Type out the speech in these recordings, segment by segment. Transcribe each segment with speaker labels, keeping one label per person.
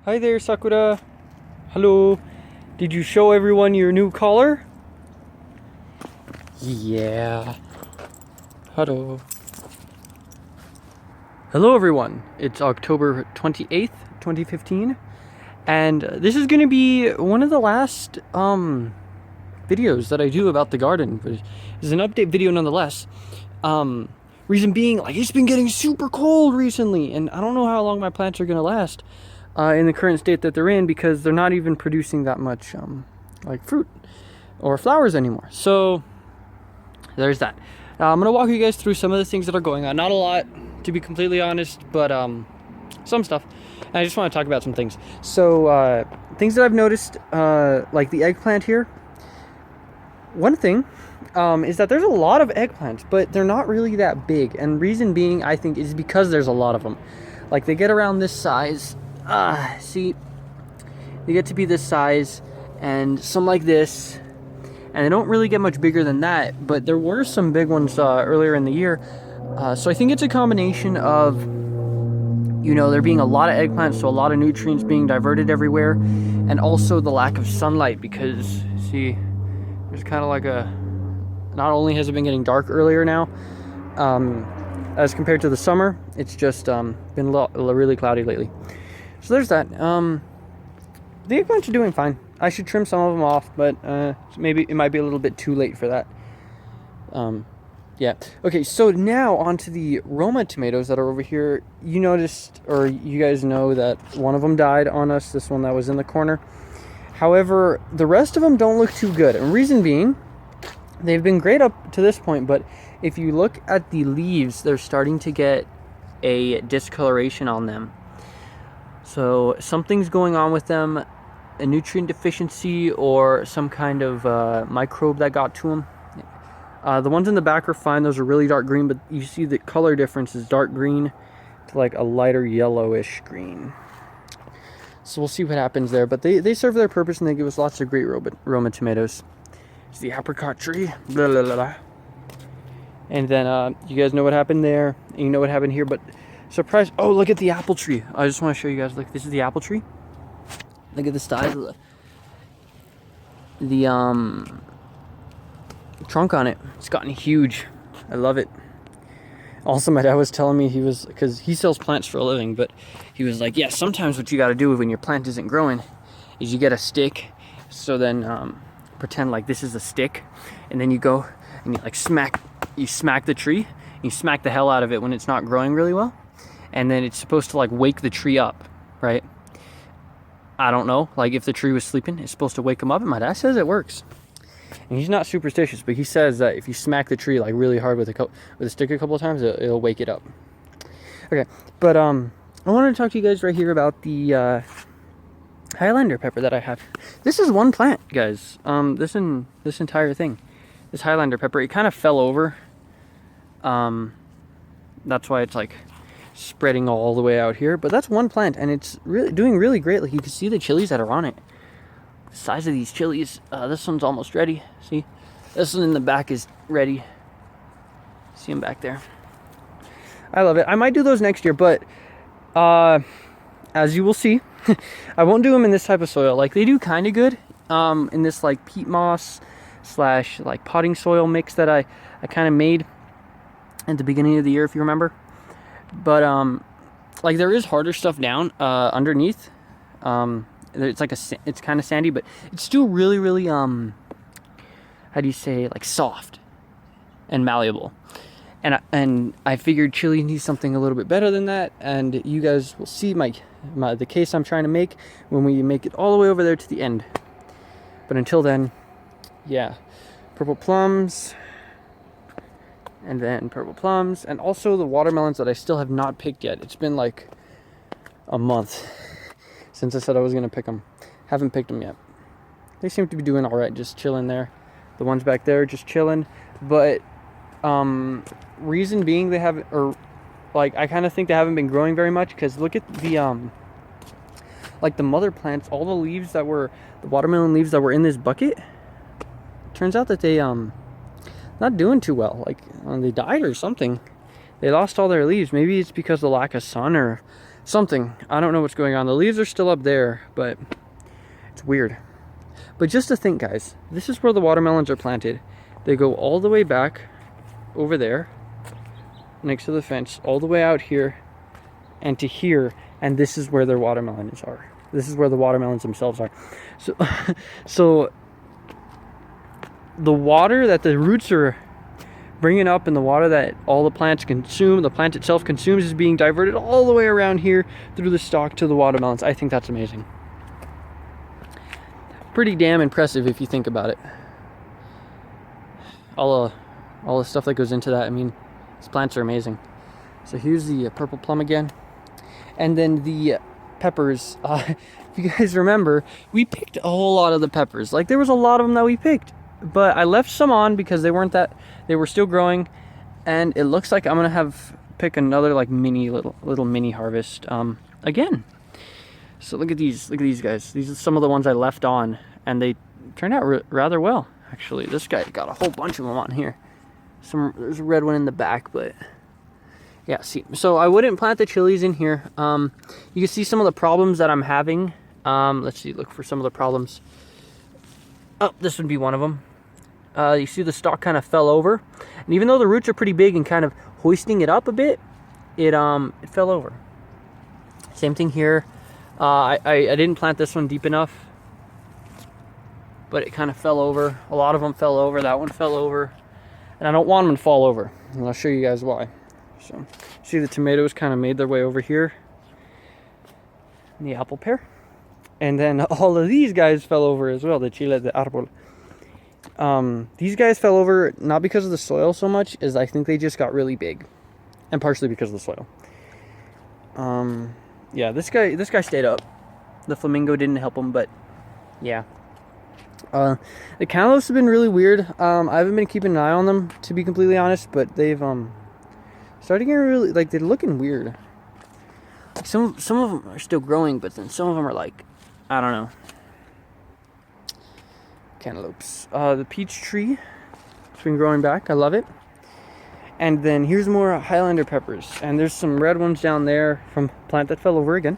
Speaker 1: Hi there, Sakura. Hello. Did you show everyone your new collar? Yeah. Hello. Hello, everyone. It's October 28th, 2015. And this is going to be one of the last videos that I do about the garden. But it's an update video nonetheless. Reason being, like, it's been getting super cold recently. And I don't know how long my plants are going to last. In the current state that they're in, because they're not even producing that much like fruit or flowers anymore. So there's that. I'm gonna walk you guys through some of the things that are going on. Not a lot, to be completely honest, but some stuff. And I just want to talk about some things. So things that I've noticed, like the eggplant here. One thing is that there's a lot of eggplants, but they're not really that big. And reason being, I think, is because there's a lot of them. Like, they get around this size. See, they get to be this size, and some like this, and they don't really get much bigger than that, but there were some big ones earlier in the year. So I think it's a combination of, you know, there being a lot of eggplants, so a lot of nutrients being diverted everywhere, and also the lack of sunlight, because, see, there's kind of like a, not only has it been getting dark earlier now, as compared to the summer, it's just been really cloudy lately. So there's that. The eggplants are doing fine. I should trim some of them off, but maybe it might be a little bit too late for that. Yeah. Okay, so now onto the Roma tomatoes that are over here. You noticed, or you guys know, that one of them died on us, this one that was in the corner. However, the rest of them don't look too good. And reason being, they've been great up to this point, but if you look at the leaves, they're starting to get a discoloration on them. So something's going on with them, a nutrient deficiency or some kind of microbe that got to them. The ones in the back are fine. Those are really dark green, but you see the color difference is dark green to like a lighter yellowish green. So we'll see what happens there. But they serve their purpose, and they give us lots of great Roma tomatoes. It's the apricot tree. Blah, blah, blah, blah. And then you guys know what happened there. And you know what happened here, but surprise! Oh, look at the apple tree. I just want to show you guys. Look, this is the apple tree. Look at the size of the trunk on it. It's gotten huge. I love it. Also, my dad was telling me, because he sells plants for a living, but he was like, yeah, sometimes what you got to do when your plant isn't growing is you get a stick. So then pretend like this is a stick, and then you go and you like smack the tree. You smack the hell out of it when it's not growing really well. And then it's supposed to like wake the tree up, right? I don't know, like if the tree was sleeping, it's supposed to wake him up, and my dad says it works. And he's not superstitious, but he says that if you smack the tree like really hard with a stick a couple of times, it'll wake it up. Okay, but I wanted to talk to you guys right here about the Highlander pepper that I have. This is one plant, guys. This entire thing, this Highlander pepper, it kind of fell over. That's why it's like spreading all the way out here, but that's one plant, and it's really doing really great. Like, you can see the chilies that are on it, the size of these chilies. This one's almost ready. See, this one in the back is ready. See them back there. I love it. I might do those next year, but as you will see, I won't do them in this type of soil. Like, they do kind of good in this like peat moss / like potting soil mix that I kind of made at the beginning of the year, if you remember. But like, there is harder stuff down underneath. It's kind of sandy, but it's still really how do you say, like, soft and malleable. And I figured chili needs something a little bit better than that, and you guys will see the case I'm trying to make when we make it all the way over there to the end. But until then, yeah, purple plums. And then purple plums, and also the watermelons that I still have not picked yet. It's been like a month since I said I was going to pick them. Haven't picked them yet. They seem to be doing all right, just chilling there. The ones back there just chilling. But reason being, they haven't, or like, I kind of think they haven't been growing very much, because look at the like the mother plants, all the leaves that were, the watermelon leaves that were in this bucket. Turns out that they not doing too well. Like, they died or something. They lost all their leaves. Maybe it's because of the lack of sun, or something. I don't know what's going on. The leaves are still up there, but it's weird. But just to think, guys, this is where the watermelons are planted. They go all the way back over there next to the fence, all the way out here and to here, and this is where their watermelons are. This is where the watermelons themselves are. So so the water that the roots are bringing up and the water that all the plants consume, the plant itself consumes, is being diverted all the way around here through the stalk to the watermelons. I think that's amazing. Pretty damn impressive if you think about it. All the stuff that goes into that. I mean, these plants are amazing. So here's the purple plum again. And then the peppers. If you guys remember, we picked a whole lot of the peppers. Like, there was a lot of them that we picked. But I left some on because they were still growing. And it looks like I'm going to pick another like little mini harvest again. So look at these guys. These are some of the ones I left on, and they turned out rather well, actually. This guy got a whole bunch of them on here. There's a red one in the back, but yeah, see. So I wouldn't plant the chilies in here. You can see some of the problems that I'm having. Let's see, look for some of the problems. Oh, this would be one of them. You see the stalk kind of fell over, and even though the roots are pretty big and kind of hoisting it up a bit, it fell over. Same thing here. I didn't plant this one deep enough, but it kind of fell over. A lot of them fell over. That one fell over, and I don't want them to fall over, and I'll show you guys why. So, see the tomatoes kind of made their way over here, and the apple pear, and then all of these guys fell over as well. The chile de árbol. These guys fell over not because of the soil so much as I think they just got really big, and partially because of the soil. Yeah, this guy stayed up. The flamingo didn't help him, but yeah. The cantaloupes have been really weird. I haven't been keeping an eye on them, to be completely honest, but they've started getting really, like, they're looking weird. Like some of them are still growing, but then some of them are like, I don't know. Cantaloupes. The peach tree, it's been growing back. I love it. And then here's more Highlander peppers. And there's some red ones down there from a plant that fell over again.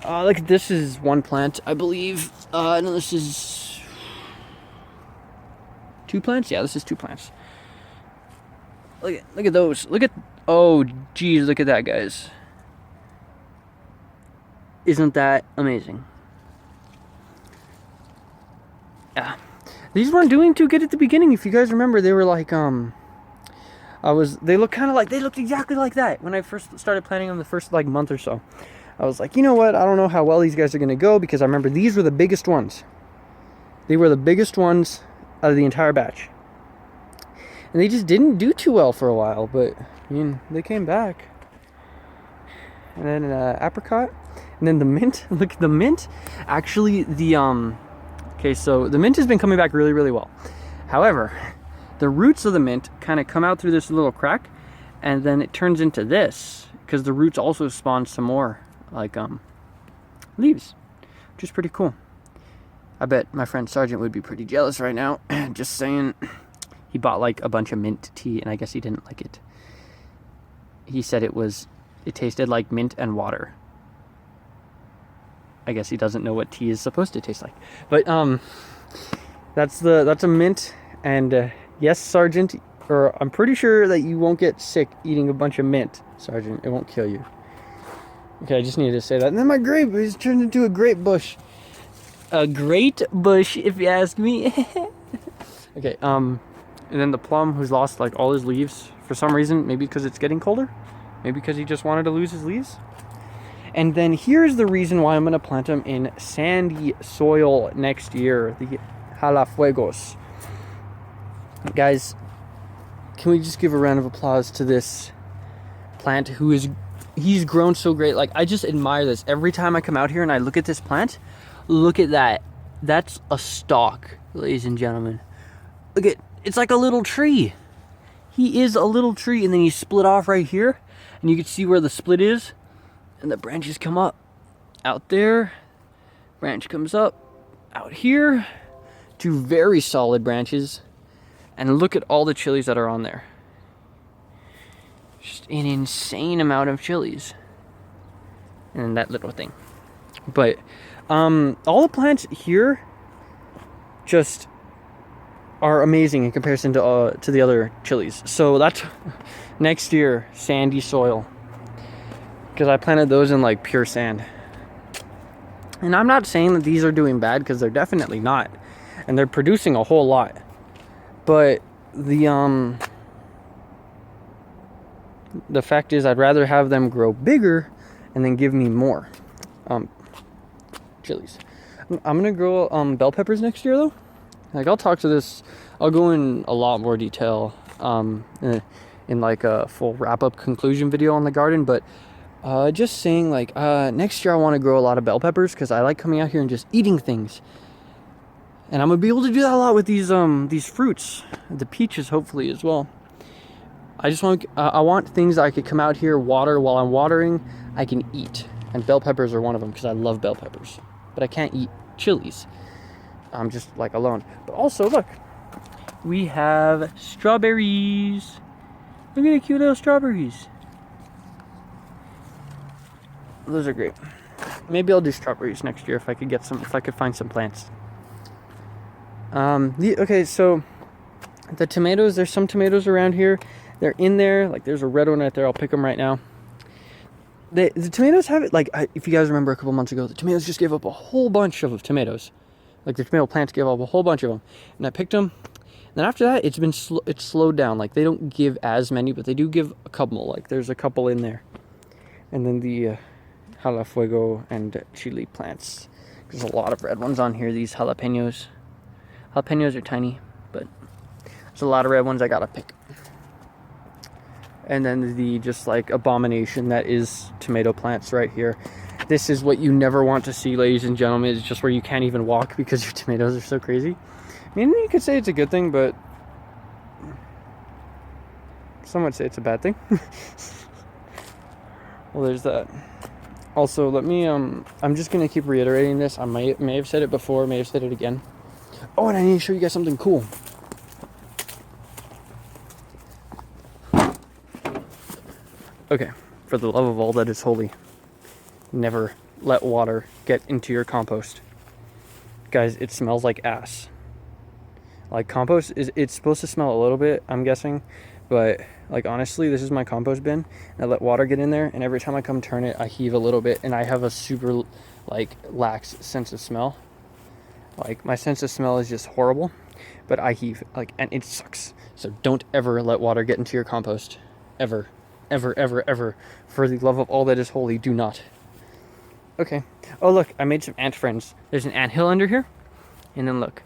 Speaker 1: Look, this is one plant, I believe. No, this is 2 plants? Yeah, this is 2 plants. Look at those. Oh, geez, look at that, guys. Isn't that amazing? Yeah. These weren't doing too good at the beginning. If you guys remember, they were like, they looked exactly like that when I first started planting them the first like month or so. I was like, you know what? I don't know how well these guys are going to go, because I remember these were the biggest ones. They were the biggest ones out of the entire batch. And they just didn't do too well for a while, but I mean, they came back. And then apricot, and then the mint. Look at the mint. Actually, okay, so the mint has been coming back really, really well. However, the roots of the mint kind of come out through this little crack, and then it turns into this, because the roots also spawn some more, like, leaves, which is pretty cool. I bet my friend Sergeant would be pretty jealous right now. Just saying. He bought, like, a bunch of mint tea, and I guess he didn't like it. He said it tasted like mint and water. I guess he doesn't know what tea is supposed to taste like. But, that's a mint, and, yes, Sergeant, or I'm pretty sure that you won't get sick eating a bunch of mint, Sergeant. It won't kill you. Okay, I just needed to say that. And then my grape is turned into a grape bush. A great bush, if you ask me. Okay, and then the plum, who's lost like all his leaves for some reason, maybe because it's getting colder, maybe because he just wanted to lose his leaves. And then here's the reason why I'm going to plant them in sandy soil next year, the Japafuegos. Guys, can we just give a round of applause to this plant he's grown so great. Like, I just admire this. Every time I come out here and I look at this plant, look at that. That's a stalk, ladies and gentlemen. Look at, it's like a little tree. He is a little tree, and then he's split off right here, and you can see where the split is, and the branches come up. Out there, branch comes up. Out here, 2 very solid branches, and look at all the chilies that are on there. Just an insane amount of chilies. and that little thing. But all the plants here just are amazing in comparison to the other chilies. So that's next year, sandy soil, because I planted those in like pure sand. And I'm not saying that these are doing bad, because they're definitely not, and they're producing a whole lot. But the fact is, I'd rather have them grow bigger and then give me more chilies. I'm gonna grow bell peppers next year though. Like, I'll talk to this, I'll go in a lot more detail in like a full wrap-up conclusion video on the garden, but just saying, like, next year I want to grow a lot of bell peppers, because I like coming out here and just eating things. And I'm gonna be able to do that a lot with these fruits, the peaches hopefully as well. I just want I want things that I could come out here, water while I'm watering, I can eat, and bell peppers are one of them, because I love bell peppers, but I can't eat chilies. I'm just like alone. But also, look, we have strawberries. Look at the cute little strawberries. Those are great. Maybe I'll do strawberries next year if I could get some, if I could find some plants. Okay, so the tomatoes, there's some tomatoes around here. They're in there. Like, there's a red one right there. I'll pick them right now. The tomatoes have it, like, if you guys remember a couple months ago, the tomatoes just gave up a whole bunch of tomatoes. Like, the tomato plants gave up a whole bunch of them. And I picked them. And then after that, it's slowed down. Like, they don't give as many, but they do give a couple. Like, there's a couple in there. And then the Japafuegos and chili plants. There's a lot of red ones on here, these jalapenos. Jalapenos are tiny, but there's a lot of red ones I gotta pick. And then the just like abomination that is tomato plants right here. This is what you never want to see, ladies and gentlemen. It's just where you can't even walk because your tomatoes are so crazy. I mean, you could say it's a good thing, but some would say it's a bad thing. Well, there's that. Also, let me, I'm just going to keep reiterating this. I may have said it before, may have said it again. Oh, and I need to show you guys something cool. Okay, for the love of all that is holy, never let water get into your compost. Guys, it smells like ass. Like, compost, it's supposed to smell a little bit, I'm guessing, but like, honestly, this is my compost bin. I let water get in there, and every time I come turn it, I heave a little bit, and I have a super, like, lax sense of smell. Like, my sense of smell is just horrible, but I heave, like, and it sucks. So don't ever let water get into your compost. Ever. Ever, ever, ever. For the love of all that is holy, do not. Okay. Oh, look, I made some ant friends. There's an ant hill under here, and then look.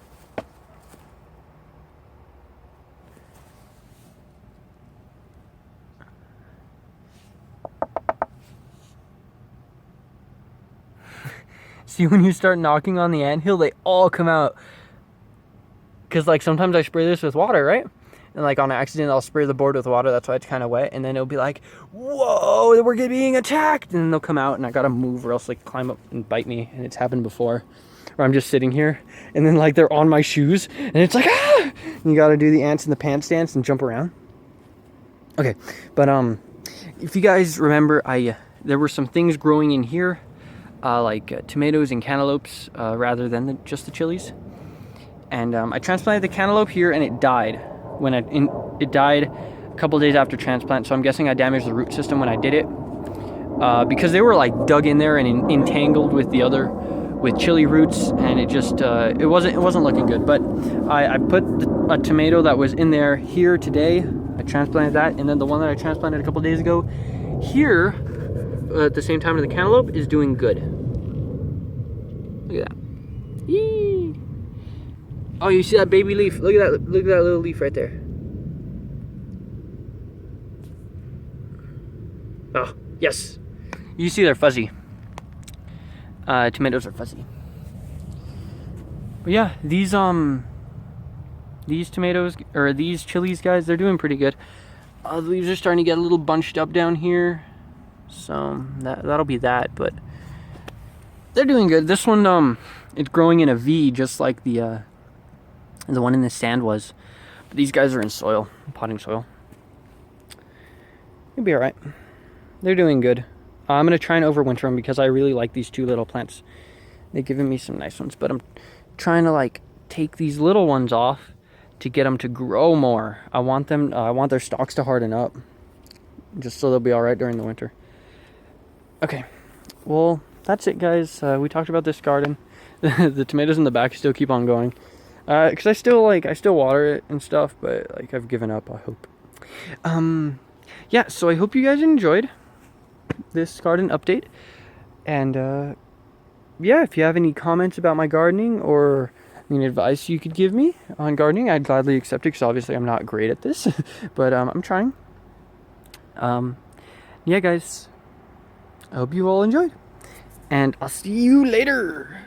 Speaker 1: See, when you start knocking on the anthill, they all come out. Because, like, sometimes I spray this with water, right? And, like, on accident, I'll spray the board with water. That's why it's kind of wet. And then it'll be like, whoa, we're being attacked. And then they'll come out, and I got to move or else they climb up and bite me. And it's happened before. Where I'm just sitting here, and then, like, they're on my shoes. And it's like, ah! And you got to do the ants in the pants dance and jump around. Okay, but if you guys remember, there were some things growing in here. Like tomatoes and cantaloupes rather than just the chilies. And I transplanted the cantaloupe here, and it died. It died a couple days after transplant, so I'm guessing I damaged the root system when I did it. Because they were like dug in there and entangled with chili roots, and it just, it wasn't looking good. But I put a tomato that was in there here today. I transplanted that, and then the one that I transplanted a couple days ago here, at the same time as the cantaloupe, is doing good. Look at that. Yee. Oh, you see that baby leaf? Look at that little leaf right there. Oh, yes. You see they're fuzzy. Tomatoes are fuzzy. But yeah, these tomatoes, or these chilies, guys, they're doing pretty good. The leaves are starting to get a little bunched up down here. So that'll be that, but they're doing good. This one, it's growing in a V, just like the one in the sand was. But these guys are in soil, potting soil. It'll be all right. They're doing good. I'm going to try and overwinter them because I really like these 2 little plants. They've given me some nice ones, but I'm trying to like take these little ones off to get them to grow more. I want their stalks to harden up just so they'll be all right during the winter. Okay, well, that's it, guys. We talked about this garden. The tomatoes in the back still keep on going. Because I still water it and stuff, but like I've given up, I hope. Yeah, so I hope you guys enjoyed this garden update. And yeah, if you have any comments about my gardening or any advice you could give me on gardening, I'd gladly accept it because obviously I'm not great at this, but I'm trying. Yeah, guys, I hope you all enjoyed, and I'll see you later.